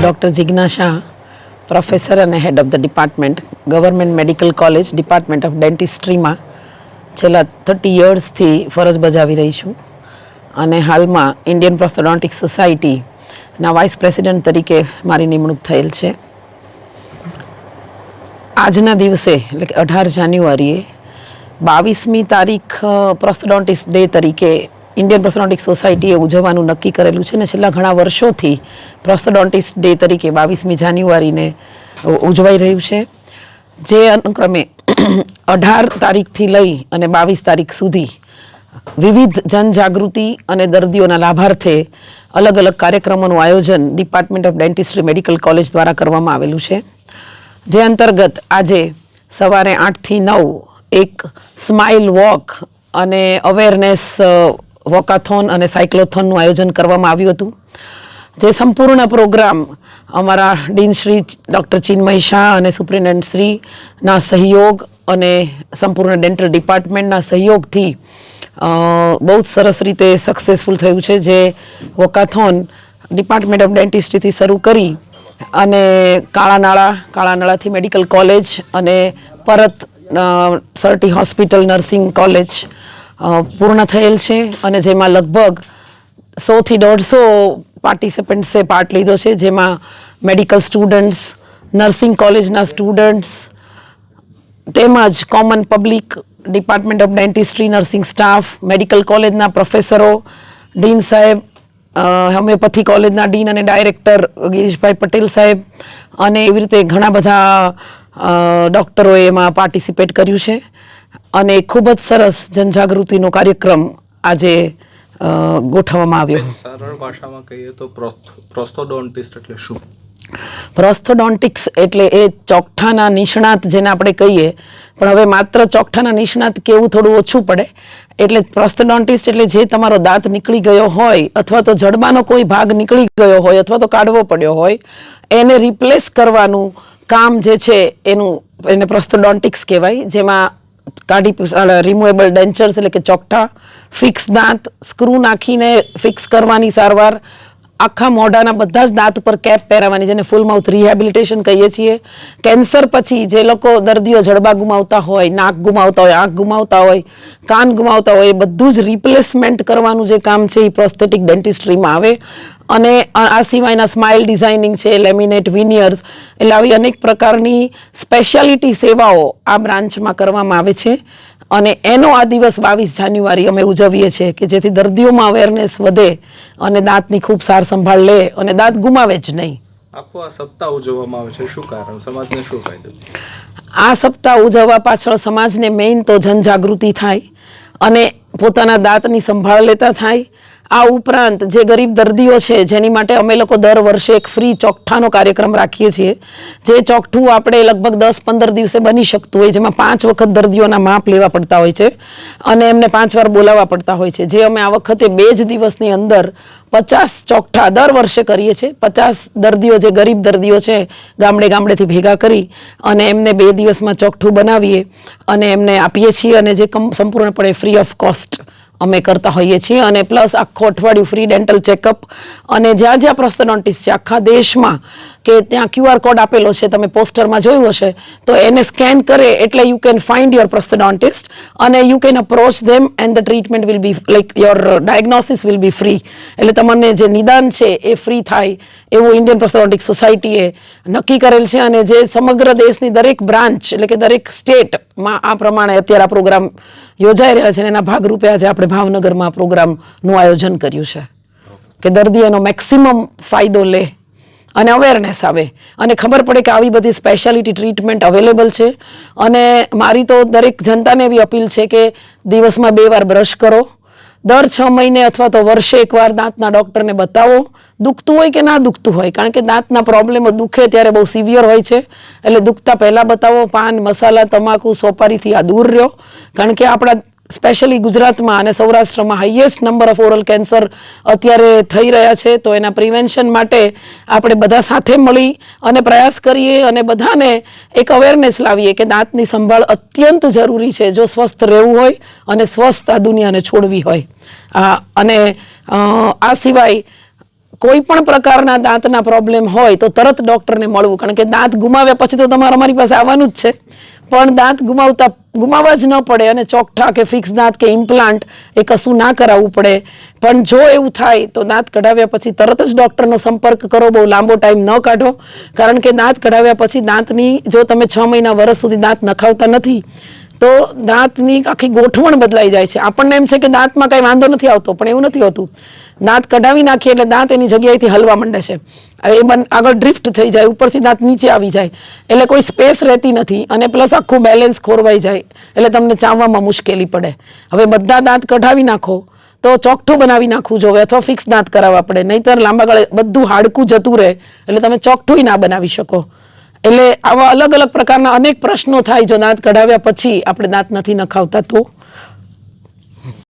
Doctor Jigna Shah, professor અને head of the department, government medical college, department of ડેન્ટિસ્ટ્રીમાં છેલ્લા 30 યર્સથી ફરજ બજાવી રહી છું અને હાલમાં ઇન્ડિયન પ્રોસ્થોડોન્ટિક્સ સોસાયટીના વાઇસ પ્રેસિડેન્ટ તરીકે મારી નિમણૂક થયેલ છે. આજના દિવસે એટલે કે 18 જાન્યુઆરીએ 22મી તારીખ પ્રોસ્થોડોન્ટિક્સ ડે તરીકે ઇન્ડિયન પ્રોસ્થોડોન્ટિક્સ સોસાયટીએ ઉજવવાનું નક્કી કરેલું છે ને છેલ્લા ઘણા વર્ષોથી પ્રોસ્થોડોન્ટિક્સ ડે તરીકે 22મી જાન્યુઆરીને ઉજવાઈ રહ્યું છે, જે અનુક્રમે 18 તારીખથી લઈ અને 22 તારીખ સુધી વિવિધ જનજાગૃતિ અને દર્દીઓના લાભાર્થે અલગ અલગ કાર્યક્રમોનું આયોજન department of dentistry medical college દ્વારા કરવામાં આવેલું છે, જે અંતર્ગત આજે સવારે 8 થી 9 એક સ્માઇલ વોક અને અવેરનેસ વોકાથોન અને સાયક્લોથોનનું આયોજન કરવામાં આવ્યું હતું. જે સંપૂર્ણ પ્રોગ્રામ અમારા ડીન શ્રી ડૉક્ટર ચિન્મય શાહ અને સુપ્રિન્ટેન્ડન્ટ શ્રીના સહયોગ અને સંપૂર્ણ ડેન્ટલ ડિપાર્ટમેન્ટના સહયોગથી બહુ જ સરસ રીતે સક્સેસફુલ થયું છે. જે વોકાથોન ડિપાર્ટમેન્ટ ઓફ ડેન્ટિસ્ટ્રીથી શરૂ કરી અને કાળાનાળાથી મેડિકલ કોલેજ અને પરત સરટી હોસ્પિટલ નર્સિંગ કોલેજ પૂર્ણ થયેલ છે અને જેમાં લગભગ 100 થી 150 પાર્ટિસિપન્ટ્સે પાર્ટ લીધો છે, જેમાં મેડિકલ સ્ટુડન્ટ્સ, નર્સિંગ કોલેજના સ્ટુડન્ટ્સ તેમજ common public, department of dentistry nursing staff, medical કોલેજના પ્રોફેસરો, ડીન સાહેબ, હોમિયોપેથી કોલેજના ડીન અને ડાયરેક્ટર ગિરીશભાઈ પટેલ સાહેબ અને એવી રીતે ઘણા બધા ડૉક્ટરોએ એમાં પાર્ટિસિપેટ કર્યું છે અને ખૂબ જ સરસ જનજાગૃતિનો કાર્યક્રમ આજે ગોઠવવામાં આવ્યો. સરળ ભાષામાં કહીએ તો પ્રોસ્થોડોન્ટિસ્ટ એટલે શું? પ્રોસ્થોડોન્ટિક્સ એટલે એ ચોકઠાના નિષ્ણાત જેને આપણે કહીએ, પણ હવે માત્ર ચોકઠાના નિષ્ણાત કેવું થોડું ઓછું પડે. એટલે પ્રોસ્થોડોન્ટિસ્ટ એટલે જે તમારો દાંત નીકળી ગયો હોય અથવા તો જડબાનો કોઈ ભાગ નીકળી ગયો હોય અથવા તો કાઢવો પડ્યો હોય એને રિપ્લેસ કરવાનું કામ જે છે એને પ્રોસ્થોડોન્ટિક્સ કહેવાય. જેમાં રિમૂવેબલ ડેન્ચર્સ એટલે કે ચોકઠા, ફિક્સ દાંત, સ્ક્રૂ નાખીને ફિક્સ કરવાની સારવાર, આખા મોઢાના બધા જ દાંત પર કેપ પહેરાવવાની, જેને ફૂલ માઉથ રિહેબિલિટેશન કહીએ છીએ. કેન્સર પછી જે લોકો દર્દીઓ જડબા ગુમાવતા હોય, નાક ગુમાવતા હોય, આંખ ગુમાવતા હોય, કાન ગુમાવતા હોય, એ બધું જ રિપ્લેસમેન્ટ કરવાનું જે કામ છે એ પ્રોસ્થેટિક ડેન્ટિસ્ટ્રીમાં આવે. અને આ સિવાયના સ્માઇલ ડિઝાઇનિંગ છે, લેમિનેટ, વિનિયર્સ, એટલે આવી અનેક પ્રકારની સ્પેશિયાલિટી સેવાઓ આ બ્રાન્ચમાં કરવામાં આવે છે. અને એનો આ દિવસ 22 જાન્યુઆરી અમે ઉજવીએ છીએ કે જેથી દર્દીઓમાં અવેરનેસ વધે અને દાંતની ખૂબ સાર સંભાળ લે અને દાંત ગુમાવે જ નહીં. આખો આ સપ્તાહ ઉજવવામાં આવે છે, શું કારણ? સમાજને શું ફાયદો? આ સપ્તાહ ઉજવવા પાછળ સમાજને મેઇન તો જનજાગૃતિ થાય અને પોતાના દાંતની સંભાળ લેતા થાય. આ ઉપરાંત જે ગરીબ દર્દીઓ છે જેની માટે અમે લોકો દર વર્ષે એક ફ્રી ચોકઠાનો કાર્યક્રમ રાખીએ છીએ, જે ચોકઠું આપણે લગભગ 10-15 દિવસે બની શકતું હોય, જેમાં 5 વખત દર્દીઓના માપ લેવા પડતા હોય છે અને એમને 5 વાર બોલાવવા પડતા હોય છે. જે અમે આ વખતે 2 જ દિવસની અંદર 50 ચોકઠા દર વર્ષે કરીએ છીએ. 50 દર્દીઓ, જે ગરીબ દર્દીઓ છે, ગામડેથી ભેગા કરી અને એમને 2 દિવસમાં ચોકઠું બનાવીએ અને એમને આપીએ છીએ અને જે સંપૂર્ણપણે ફ્રી ઓફ કોસ્ટ અમે કરતા હોઈએ છીએ. અને પ્લસ આખું અઠવાડિયું ફ્રી ડેન્ટલ ચેકઅપ અને જ્યાં જ્યાં પ્રોસ્થોડોન્ટિસ્ટ છે આખા દેશમાં, કે ત્યાં QR કોડ આપેલો છે, તમે પોસ્ટરમાં જોયું હશે, તો એને સ્કેન કરે એટલે યુ કેન ફાઇન્ડ યોર પ્રોસ્થોડોન્ટિસ્ટ અને you can approach them and the treatment will be like your diagnosis will be free. એટલે તમને જે નિદાન છે એ ફ્રી થાય એવું ઇન્ડિયન પ્રોસ્થોડોન્ટિક્સ સોસાયટીએ નક્કી કરેલ છે અને જે સમગ્ર દેશની દરેક બ્રાન્ચ એટલે કે દરેક સ્ટેટમાં આ પ્રમાણે અત્યારે આ પ્રોગ્રામ યોજાઈ રહ્યા છે. અને એના ભાગરૂપે આજે આપણે ભાવનગરમાં પ્રોગ્રામનું આયોજન કર્યું છે કે દર્દી એનો મેક્સિમમ ફાયદો લે અને અવેરનેસ આવે અને ખબર પડે કે આવી બધી સ્પેશિયાલિટી ટ્રીટમેન્ટ અવેલેબલ છે. અને મારી તો દરેક જનતાને એવી અપીલ છે કે દિવસમાં 2 વાર બ્રશ કરો, દર 6 મહિને અથવા તો વર્ષે 1 વાર દાંતના ડૉક્ટરને બતાવો, દુખતું હોય કે ના દુખતું હોય, કારણ કે દાંતના પ્રોબ્લેમો દુખે ત્યારે બહુ સિવિયર હોય છે. એટલે દુખતા પહેલાં બતાવો. પાન, મસાલા, તમાકુ, સોપારીથી આ દૂર રહ્યો, કારણ કે આપણા સ્પેશિયલી ગુજરાતમાં અને સૌરાષ્ટ્રમાં highest number of oral cancer અત્યારે થઈ રહ્યા છે. તો એના પ્રિવેન્શન માટે આપણે બધા સાથે મળી અને પ્રયાસ કરીએ અને બધાને એક અવેરનેસ લાવીએ કે દાંતની સંભાળ અત્યંત જરૂરી છે જો સ્વસ્થ રહેવું હોય અને સ્વસ્થ આ દુનિયાને છોડવી હોય. અને આ સિવાય કોઈ પણ પ્રકારના દાંતના પ્રોબ્લેમ હોય તો તરત ડૉક્ટરને મળવું, કારણ કે દાંત ગુમાવ્યા પછી તો તમારે અમારી પાસે આવવાનું જ છે, પણ દાંત ગુમાવવા જ ન પડે અને ચોકઠા કે ફિક્સ દાંત કે ઇમ્પ્લાન્ટ એ કશું ના કરાવવું પડે. પણ જો એવું થાય તો દાંત કઢાવ્યા પછી તરત જ ડૉક્ટરનો સંપર્ક કરો, બહુ લાંબો ટાઈમ ન કાઢો, કારણ કે દાંત કઢાવ્યા પછી દાંતની જો તમે 6 મહિના વર્ષ સુધી દાંત નખાવતા નથી તો દાંતની આખી ગોઠવણ બદલાઈ જાય છે. આપણને એમ છે કે દાંતમાં કાંઈ વાંધો નથી આવતો, પણ એવું નથી હોતું. દાંત કઢાવી નાખીએ એટલે દાંત એની જગ્યાએથી હલવા માંડે છે, એ આગળ ડ્રિફ્ટ થઈ જાય, ઉપરથી દાંત નીચે આવી જાય, એટલે કોઈ સ્પેસ રહેતી નથી અને પ્લસ આખું બેલેન્સ ખોરવાઈ જાય, એટલે તમને ચાવવામાં મુશ્કેલી પડે. હવે બધા દાંત કઢાવી નાખો તો ચોકઠું બનાવી નાખવું જોઈએ અથવા ફિક્સ દાંત કરાવવા પડે, નહીંતર લાંબા ગાળે બધું હાડકું જતું રહે એટલે તમે ચોકઠું ના બનાવી શકો. એટલે આવા અલગ અલગ પ્રકારના અનેક પ્રશ્નો થાય જો દાંત કઢાવ્યા પછી આપણે દાંત નથી નખાવતા તો.